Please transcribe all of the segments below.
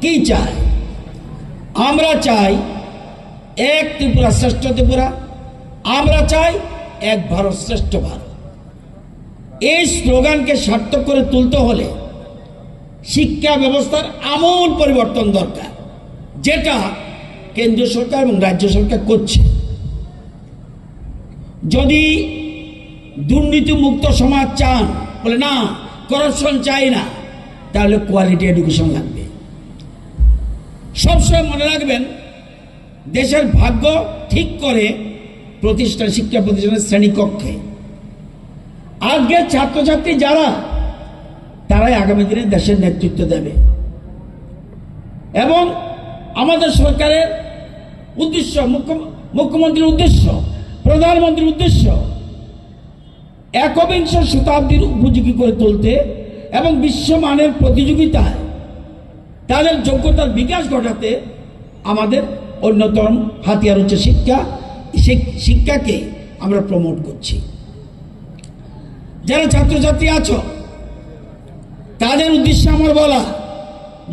কি চায়? আমরা চাই এক ত্রিপুরা শ্রেষ্ঠ ত্রিপুরা, আমরা চাই এক ভারত শ্রেষ্ঠ ভারত। এই স্লোগানকে সার্থক করে তুলতে হলে শিক্ষা ব্যবস্থার আমূল পরিবর্তন দরকার, যেটা কেন্দ্রীয় সরকার এবং রাজ্য সরকার করছে। যদি দুর্নীতি মুক্ত সমাজ চান, বলে না করাপশন চাই না, তাহলে কোয়ালিটি এডুকেশন লাগবে। সবসময় মনে রাখবেন, দেশের ভাগ্য ঠিক করে প্রতিষ্ঠান, শিক্ষা প্রতিষ্ঠানের শ্রেণীকক্ষে। আজকের ছাত্রছাত্রী যারা, তারাই আগামী দিনে দেশের নেতৃত্ব দেবে। এবং আমাদের সরকারের উদ্দেশ্য, মুখ্যমন্ত্রীর উদ্দেশ্য, প্রধানমন্ত্রীর উদ্দেশ্য একবিংশ শতাব্দীর উপযোগী করে তুলতে এবং বিশ্বমানের প্রতিযোগিতায় তাদের যোগ্যতার বিকাশ ঘটাতে আমাদের অন্যতম হাতিয়ার হচ্ছে শিক্ষা। শিক্ষাকে আমরা প্রমোট করছি। যারা ছাত্রছাত্রী আছো, তাদের উদ্দেশ্যে আমার বলা,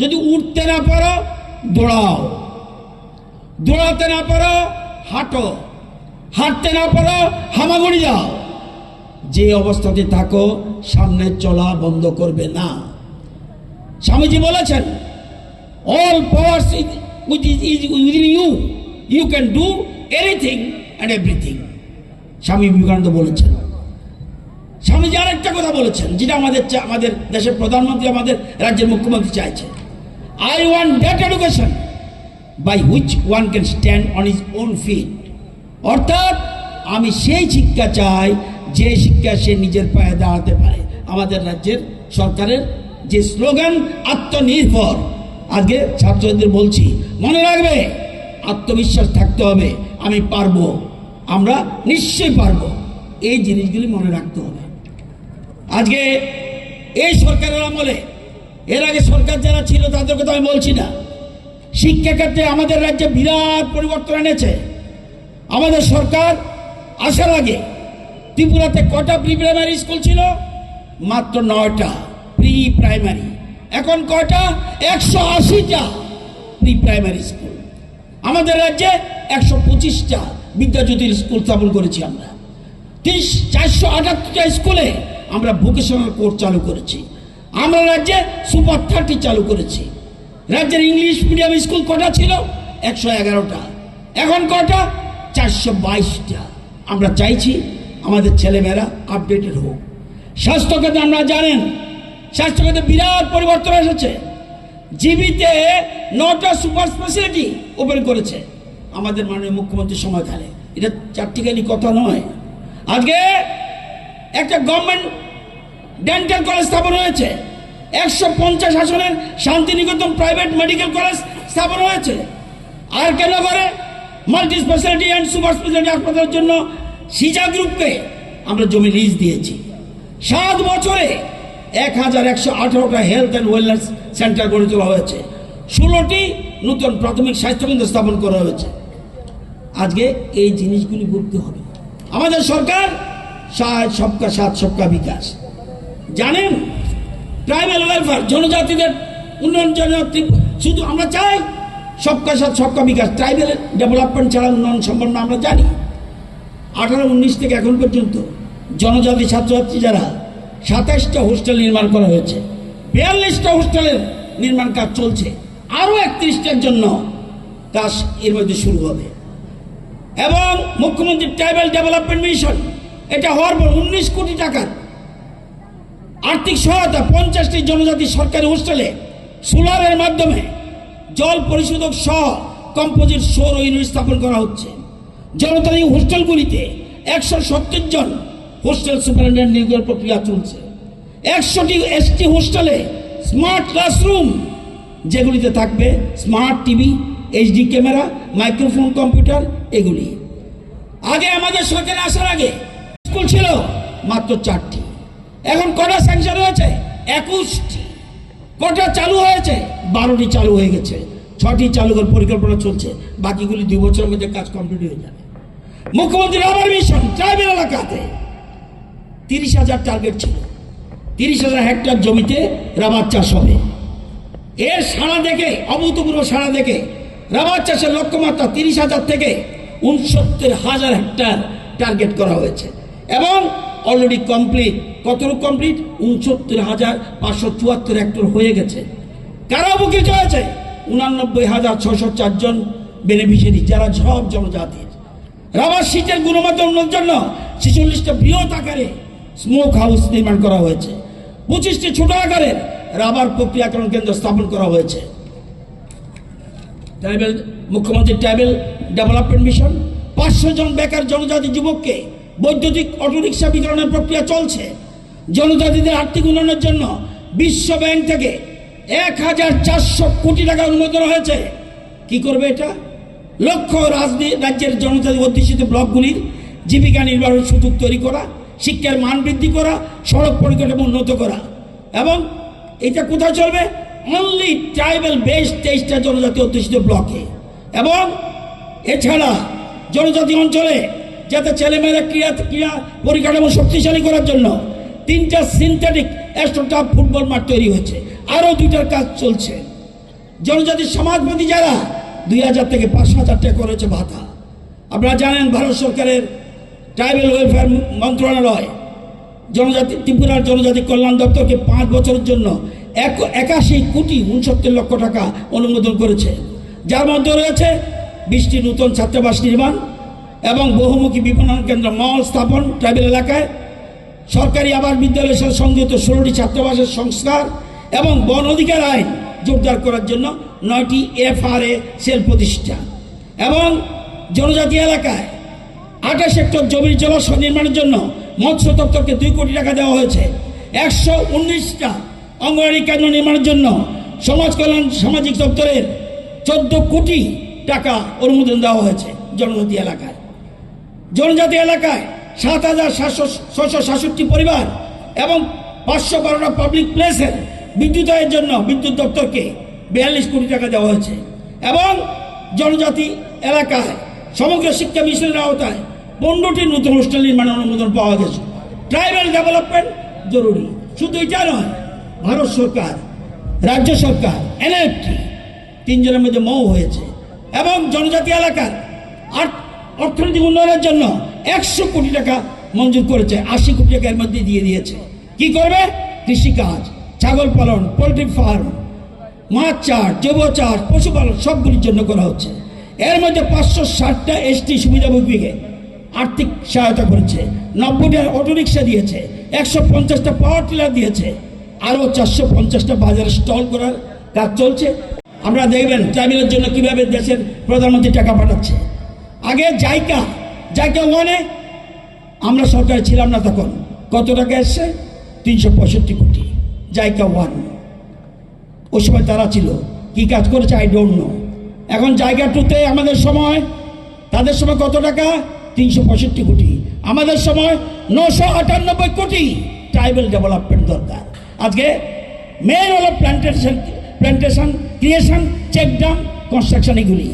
যদি উঠতে না পারো দৌড়াও, দৌড়াতে না পারো হাঁটো, হাঁটতে না পারো হামাগুড়ি যাও। যে অবস্থাতে থাকো, সামনে চলা বন্ধ করবে না। স্বামীজি বলেছেন, all powers within you, you can do anything and everything. Swami Vivekananda বলেছেন। স্বামীজি আরেকটা কথা বলেছেন, যেটা আমাদের দেশের প্রধানমন্ত্রী, আমাদের রাজ্যের মুখ্যমন্ত্রী চাইছে, I want that education by which one can stand on his own feet. অর্থাৎ আমি সেই শিক্ষা চাই, যে শিক্ষা সে নিজের পায়ে দাঁড়াতে পারে। আমাদের রাজ্যের সরকারের যে স্লোগান আত্মনির্ভর, আজকে ছাত্রদের বলছি, মনে রাখবে, আত্মবিশ্বাস থাকতে হবে, আমি পারবো, আমরা নিশ্চয়ই পারবো। এই জিনিসগুলি মনে রাখতে হবে। আজকে এই সরকারের আমলে, এর আগে সরকার যারা ছিল তাদের কথা আমি বলছি না, শিক্ষাক্ষেত্রে আমাদের রাজ্যে বিরাট পরিবর্তন এনেছে। আমাদের সরকার আসার আগে ত্রিপুরাতে কটা প্রি প্রাইমারি স্কুল ছিল? মাত্র 9টা প্রি প্রাইমারি। এখন কটা? 180টা প্রি প্রাইমারি স্কুল। আমাদের রাজ্যে 125টা বিদ্যাজ্যোতির স্কুল স্থাপন করেছি আমরা। 478টা স্কুলে আমরা ভোকেশনাল কোর্স চালু করেছি। আমরা রাজ্যে সুপার 30 চালু করেছি। রাজ্যের ইংলিশ মিডিয়াম স্কুল কটা ছিল? 111টা। এখন কটা? 422টা। আমরা চাইছি আমাদের ছেলেমেয়েরা আপডেটেড হোক। স্বাস্থ্যক্ষেত্রে আমরা জানেন, স্বাস্থ্যক্ষেত্রে বিরাট পরিবর্তন এসেছে। জিবিতে 9টা সুপার স্পেশালিটি ওপেন করেছে আমাদের মাননীয় মুখ্যমন্ত্রীর সময়কালে। এটা চারটিখানি কথা নয়। আজকে একটা গভর্নমেন্ট ডেন্টাল কলেজ স্থাপন হয়েছে। 150 আসনের শান্তিনিকেতন প্রাইভেট মেডিকেল কলেজ স্থাপন হয়েছে। আর কেন করে? Multi speciality and super speciality হাসপাতালের জন্য সিজা গ্রুপকে আমরা জমি লিজ দিয়েছি। 7 বছরে 1118টা হেলথ অ্যান্ড ওয়েলনেস সেন্টার গড়ে তোলা হয়েছে। 16টি নতুন প্রাথমিক স্বাস্থ্যকেন্দ্র স্থাপন করা হয়েছে। আজকে এই জিনিসগুলি বুঝতে হবে। আমাদের সরকার সবকা সাথ সবকা বিকাশ। জানেন, ট্রাইবাল ওয়েলফেয়ার, জনজাতিদের উন্নয়ন জন্য শুধু আমরা চাই সবকা সাথ সবকা বিকাশ। ট্রাইবাল ডেভেলপমেন্ট ছাড়া উন্নয়ন সম্ভব না, আমরা জানি। 18-19 থেকে এখন পর্যন্ত জনজাতি ছাত্রছাত্রী যারা 27টা হোস্টেল নির্মাণ করা হয়েছে, 42টা হোস্টেলের নির্মাণ কাজ চলছে, আরও 31টার জন্য কাজ এর মধ্যে শুরু হবে। এবং মুখ্যমন্ত্রী ট্রাইবাল ডেভেলপমেন্ট মিশন, এটা হওয়ার পর 19 কোটি টাকার আর্থিক সহায়তা 50টি জনজাতি সরকারি হোস্টেলে সোলারের মাধ্যমে জল পরিশোধক সহ কম্পোজিট সৌর ইউনিট স্থাপন করা হচ্ছে। জনতার এই হোস্টেলগুলিতে 170 জন হোস্টেল সুপারিনটেন্ডেন্ট নিয়োগের প্রক্রিয়া চলছে। 100টি এসটি হোস্টেলে স্মার্ট ক্লাসরুম, যেগুলিতে থাকবে smart TV, HD camera, microphone, computer, এগুলি। আগে আমাদের সরকারে আসার আগে স্কুল ছিল মাত্র 4টি। এখন কটা স্যাংশন হয়েছে? 21টি। কটা চালু হয়েছে? 12টি চালু হয়ে গেছে। 6টি চালু করার পরিকল্পনা চলছে। বাকিগুলি 2 বছরের মধ্যে কাজ কমপ্লিট হয়ে যাবে। মুখ্যমন্ত্রী রাবার মিশন, ট্রাইবাল এলাকাতে 30,000 টার্গেট ছিল। 30,000 হেক্টর জমিতে রাবার চাষ হবে। এর সাড়া দেখে, অভূতপূর্ব সাড়া দেখে রাবার চাষের লক্ষ্যমাত্রা 30,000 থেকে 69,000 হেক্টর টার্গেট করা হয়েছে এবং অলরেডি কমপ্লিট। কতটুকু কমপ্লিট? 69,574 হেক্টর হয়ে গেছে। কারা উপকৃত হয়েছে? 89,604 জন বেনিফিশিয়ারি, যারা সব জনজাতির। রাবার শীতের গুণগত উন্নয়নের জন্য 46টা বৃহৎ আকারে স্মোক হাউস নির্মাণ করা হয়েছে। 25টি ছোট আকারের রাবার প্রক্রিয়াকরণ কেন্দ্র স্থাপন করা হয়েছে। মুখ্যমন্ত্রী ট্রাইবেল ডেভেলপমেন্ট মিশন 500 জন বেকার জনজাতি যুবককে বৈদ্যুতিক অটোরিকশা বিতরণের প্রক্রিয়া চলছে। জনজাতিদের আর্থিক উন্নয়নের জন্য বিশ্ব ব্যাংক থেকে 1,400 কোটি টাকা অনুমোদন হয়েছে। কি করবে এটা? লক্ষ্য রাজ্যের জনজাতি অধ্যুষিত ব্লকগুলির জীবিকা নির্বাহের সুযোগ তৈরি করা, শিক্ষার মান বৃদ্ধি করা, সড়ক পরিকাঠামো উন্নত করা। এবং এটা কোথায় চলবে? অনলি ট্রাইবেল বেস 23টা জনজাতি অধ্যুষিত ব্লকে। এবং এছাড়া জনজাতি অঞ্চলে যাতে ছেলেমেয়েরা ক্রীড়া পরিকাঠামো শক্তিশালী করার জন্য 3টা সিনথেটিক অ্যাস্ট্রোটার্ফ ফুটবল মাঠ তৈরি হয়েছে। আরও 2টার কাজ চলছে। জনজাতির সমাজবাদী যারা 2,000 থেকে 5,000 টাকা করেছে ভাতা। আপনারা জানেন ভারত সরকারের ট্রাইবেল ওয়েলফেয়ার মন্ত্রণালয় জনজাতি ত্রিপুরার জনজাতি কল্যাণ দপ্তরকে 5 বছরের জন্য 81 কোটি 69 লক্ষ টাকা অনুমোদন করেছে, যার মধ্যে রয়েছে 20টি নতুন ছাত্রাবাস নির্মাণ এবং বহুমুখী বিপণন কেন্দ্র মল স্থাপন ট্রাইবেল এলাকায়, সরকারি আবাস বিদ্যালয়ের সাথে সংযুক্ত 16টি ছাত্রাবাসের সংস্কার এবং বন অধিকার আইন জোরদার করার জন্য 9টি FRA সেল প্রতিষ্ঠা এবং জনজাতি এলাকায় 28 হেক্টর জমির জলাশয় নির্মাণের জন্য মৎস্য দপ্তরকে 2 কোটি টাকা দেওয়া হয়েছে। 119টা অঙ্গনওয়াড়ি কেন্দ্র নির্মাণের জন্য সমাজ কল্যাণ সামাজিক দপ্তরের 14 কোটি টাকা অনুমোদন দেওয়া হয়েছে। জনজাতি এলাকায় 7,767 পরিবার এবং 512টা পাবলিক প্লেসের বিদ্যুতায়নের জন্য বিদ্যুৎ দপ্তরকে 42 কোটি টাকা দেওয়া হয়েছে এবং জনজাতি এলাকায় সমগ্র শিক্ষা মিশনের আওতায় 15টি নতুন হোস্টেল নির্মাণের অনুমোদন পাওয়া গেছে। ট্রাইবেল ডেভেলপমেন্ট জরুরি। শুধু এটা নয়, ভারত সরকার, রাজ্য সরকার, NFT 3 জনের মধ্যে মৌ হয়েছে এবং জনজাতি এলাকার অর্থনৈতিক উন্নয়নের জন্য 100 কোটি টাকা মঞ্জুর করেছে। 80 কোটি টাকা এর মধ্যে দিয়ে দিয়েছে। কি করবে? কৃষিকাজ, ছাগল পালন, পোলট্রি ফার্ম, মাছ চাষ, জৈব চাষ, পশুপালন সবগুলির জন্য করা হচ্ছে। এর মধ্যে 560টা ST সুবিধাভোগীকে আর্থিক সহায়তা করেছে, 90টা অটোরিকশা দিয়েছে, 150টা পাওয়ার টিলার দিয়েছে, আরও 450টা বাজারে স্টল করার কাজ চলছে। আপনারা দেখবেন ট্রাইবেলের জন্য কিভাবে দেশের প্রধানমন্ত্রী টাকা পাঠাচ্ছে। আগে জাইকা 1-এ আমরা সরকারে ছিলাম না, তখন কত টাকা এসছে? 365 কোটি। জাইকা 1 ওই সময় তারা ছিল, কি কাজ করেছে আই ডোন্ট নো। এখন জায়গা 2-তে আমাদের সময়, তাদের সময় কত টাকা? 365 কোটি। আমাদের সময় 998 কোটি। ট্রাইবেল ডেভেলপমেন্ট দরকার। আজকে মেন হলো plantation creation, check dam construction, এগুলি।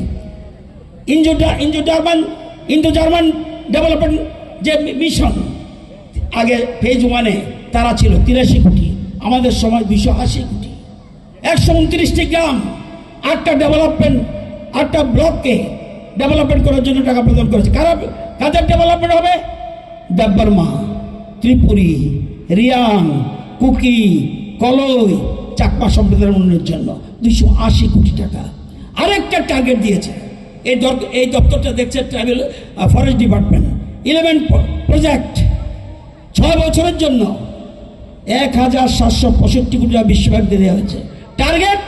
ইন্দো জার্মান ডেভেলপমেন্ট যে মিশন, আগে ফেজ 1-এ তারা ছিল 83 কোটি, আমাদের সময় 280 কোটি। 129টি গ্রাম, 8টা ডেভেলপমেন্ট, 8টা ব্লককে ডেভেলপমেন্ট করার জন্য টাকা প্রদান করেছে। কাদের ডেভেলপমেন্ট হবে? দেববর্মা, ত্রিপুরী, রিয়াং, কুকি, কলই, চাকমা সম্প্রদায়ের উন্নয়নের জন্য 280 কোটি টাকা। আরেকটা টার্গেট দিয়েছে এই দপ্তরটা, দেখছে ট্রাইবেল ফরেস্ট ডিপার্টমেন্ট, 11 প্রজেক্ট 6 বছরের জন্য 1,765 কোটি টাকা বিশ্বব্যাংক দেওয়া হয়েছে। টার্গেট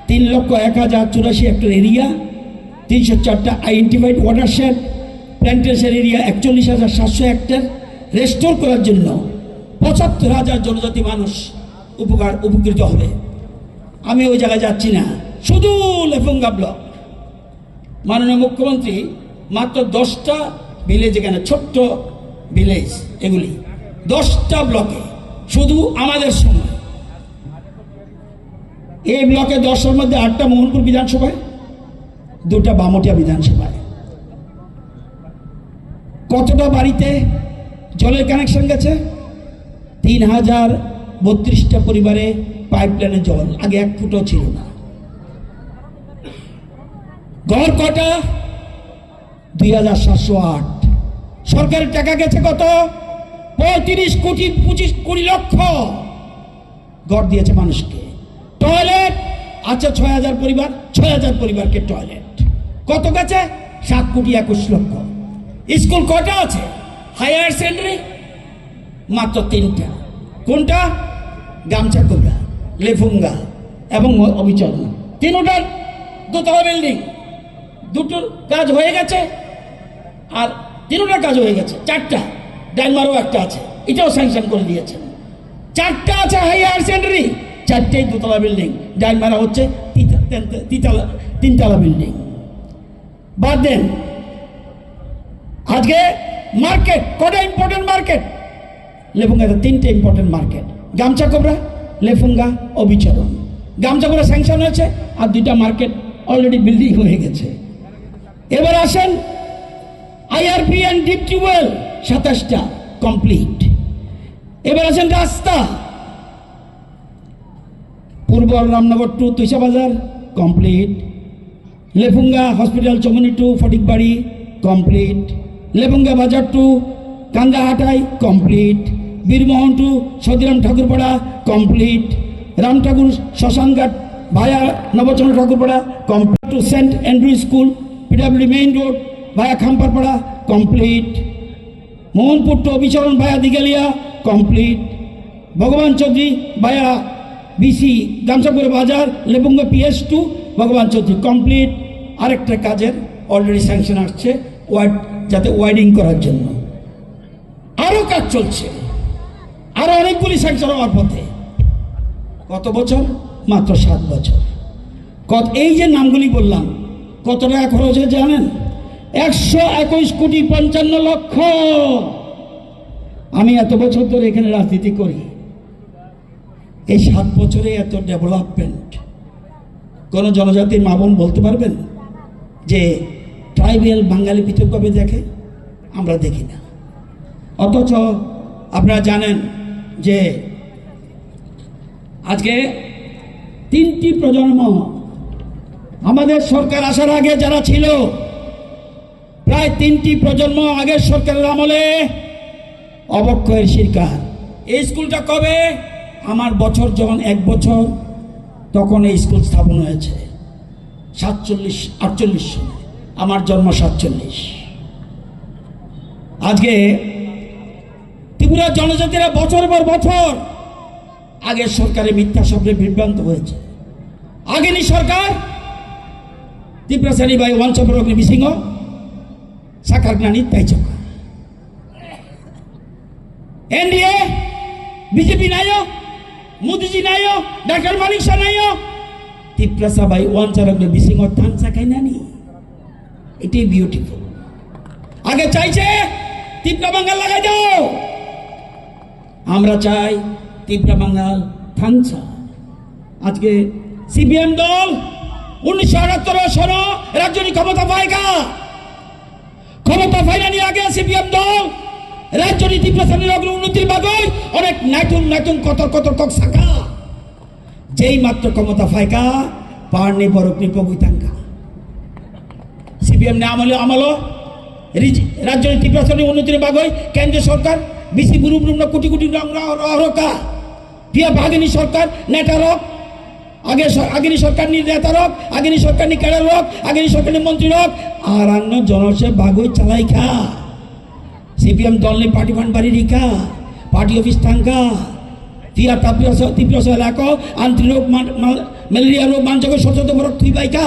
3,01,084 হেক্টর এরিয়া, 304টা identified watershed, plantation area 41,700 hectare restore করার জন্য 75,000 জনজাতি মানুষ উপকৃত হবে। আমি ওই জায়গায় যাচ্ছি না, শুধু লেফুঙ্গা ব্লক। মাননীয় মুখ্যমন্ত্রী মাত্র 10টা ভিলেজ, এখানে ছোট্ট ভিলেজ, এগুলি 10টা ব্লকে, শুধু আমাদের সময় এই ব্লকে 10-এর মধ্যে 8টা মোহনপুর বিধানসভায়, 2টা বামটিয়া বিধানসভায়। কতটা বাড়িতে জলের কানেকশন গেছে? 32টা পরিবারে পাইপলাইনে জল, আগে 1 ফুটও ছিল না। ঘর কটা? 2708। সরকারের টাকা গেছে কত? 25 লক্ষ ঘর দিয়েছে মানুষকে। টয়লেট আচ্ছা 6000 পরিবার, 6000 পরিবারকে টয়লেট কত গেছে? 7,21 লক্ষ। স্কুল কটা আছে? হায়ার সেকেন্ডারি মাত্র 3টা। কোনটা? গামছাকুড়া, লেফুঙ্গা এবং অবিচরণ। 3টার 2তলা বিল্ডিং, 2টোর কাজ হয়ে গেছে, আর 3টার কাজ হয়ে গেছে। 4টা, ডাইনমারও একটা আছে, এটাও স্যাংশন করে দিয়েছেন। 4টা আছে হাইয়ার সেকেন্ডারি, 4টেই 2তলা বিল্ডিং। ডাইনমারা হচ্ছে 3তলা বিল্ডিং। বাদ দেন, আজকে মার্কেট কটা ইম্পর্টেন্ট মার্কেট? লেফুঙ্গাতে 3টে important market, Gamchakobra, Lefunga, Abicharan. Gamchakobra sanction হয়েছে, আর 2টা মার্কেট অলরেডি বিল্ডিং হয়ে গেছে। এবার আসেন আইআরপি অ্যান্ড ডিপ টিউবওয়েল 27টা কমপ্লিট। এবার আসেন রাস্তা, Purba Ramnagar to Tuisa Bazar complete, Lefunga hospital Chamoni to Fatikbari complete, Lefunga Bazar to Kandahatai complete, Birmohan to Sadiram Thakurpara complete, Ram Thakur শ্মশানঘাট via Nabachandra Thakurpara complete, to Saint Andrew school PWD main road via Khamparpara complete, Mohanpur to Abicharan via Digalia complete, Bhagaban Chowdhury via BC গামছাপুর বাজার লেবুঙ্গা পিএস টু ভগবান Chowdhury complete. আরেকটা কাজের already sanction আসছে, যাতে ওয়াইডিং করার জন্য। আরও কাজ চলছে, আরও অনেকগুলি স্যাংশন হওয়ার পথে। কত বছর? মাত্র 7 বছর। এই যে নামগুলি বললাম, কত টাকা খরচ হয়েছে জানেন? 121,55,00,000। আমি এত বছর ধরে এখানে রাজনীতি করি, এই 7 বছরে এত ডেভেলপমেন্ট কোন জনজাতির মা বোন বলতে পারবেন যে ট্রাইবেল বাঙালি পৃথকভাবে দেখে? আমরা দেখি না। অথচ আপনারা জানেন যে আজকে 3টি প্রজন্ম আমাদের সরকার আসার আগে যারা ছিল, প্রায় 3টি প্রজন্ম আগের সরকারের আমলে অবক্ষয়ের শিকার। এই স্কুলটা কবে? আমার বছর যখন 1 বছর, তখন এই স্কুল স্থাপন হয়েছে 47-48 সালে। আমার জন্ম 47। আজকে ত্রিপুরার জনজাতিরা বছরের পর বছর আগের সরকারের মিথ্যা শব্দে বিভ্রান্ত হয়েছে। আগেনি সরকার ত্রিপুরা শ্রেণী বাই ওয়ানচপর অগ্নিবিসিংহ সাকার জ্ঞানী তাইচকা এনডিএ বিজেপি নাইও, মোদীজি নাইও, ডক্টর মানিক শাহ নাইও, ত্রিপুরা সাবাই ওয়ানচার অগ্নিবিসিংহ থান সাকাই নানি। এটাই বিউটিফুল। আগে চাইছে ত্রিপুরা বাঙ্গাল লাগাই দাও, আমরা চাই ত্রিপুরা বাঙ্গাল থানসা। আজকে সিপিএম দল 1978 সনে রাজ্যনি ক্ষমতা পায়গা, ক্ষমতা ফাইনানি আগে সিপিএম দল রাজ্যনি ত্রিপুরা শ্রেণীর অগ্র উন্নতির বাগৈ অনেক নতুন নতুন কত কক শাখা, যেই মাত্র ক্ষমতা ফাইকা পারনি বরকনি প্রভুতাঙ্কা। সিপিএম নে আমলো রাজ্যনি ত্রিপুরা শ্রেণীর উন্নতির বাগৈ কেন্দ্রীয় সরকার বিসি বুরু কোটি কোটি রকা পিয়া ভাগিনী সরকার নেতারক আগেনি সরকার নি নেতারক, আগেনি সরকার নি কেডার রক, আগেনি সরকার নি মন্ত্রী রক, আর অন্য জনসে বাগৈ চালাই খা। সিপিএম দল নি পার্টি ফান্ড বাড়ি রিখা, পার্টি অফিস থাঙ্কা, তিয়া ত্রিপুরা এলাকা আন্ত্রি রোগ ম্যালেরিয়া রোগ মানজগ সচেতন বরক থুই বাইকা,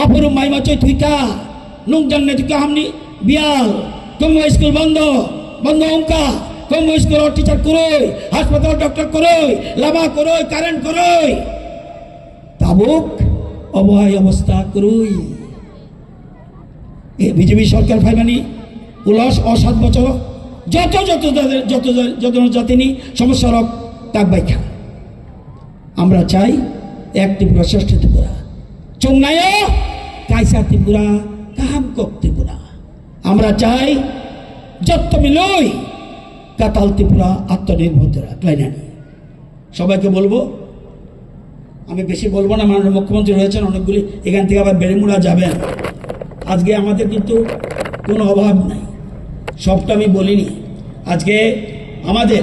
আপরু মাইমা চই থুইকা, নুং জাননে থুইকা হামনি বিয়াল, কমো স্কুল বন্ধ অঙ্কা, কমো স্কুল টিচার করই, হাসপাতাল ডক্টর করই, লামা করই, কারেন্ট করই, তাবুক অবহায় অবস্থা করই। এ বিজেপি সরকার ফাইমানি উল্লাস 7 বছর যত জাতিনি সমস্যা রক তাক বাইখা। আমরা চাই এক ত্রিপুরা শ্রেষ্ঠ ত্রিপুরা, চংনায় কাইসা ত্রিপুরা, কাহাম কক ত্রিপুরা। আমরা চাই যত মিলই কাতাল ত্রিপুরা আত্মনির্ভর ত্রিপুরা ক্লাইনানি। সবাইকে বলবো, আমি বেশি বলবো না, মাননীয় মুখ্যমন্ত্রী রয়েছেন অনেকগুলি, এখান থেকে আবার বেড়েমুড়া যাবেন। আজকে আমাদের কিন্তু কোনো অভাব নাই, সবটা আমি বলিনি। আজকে আমাদের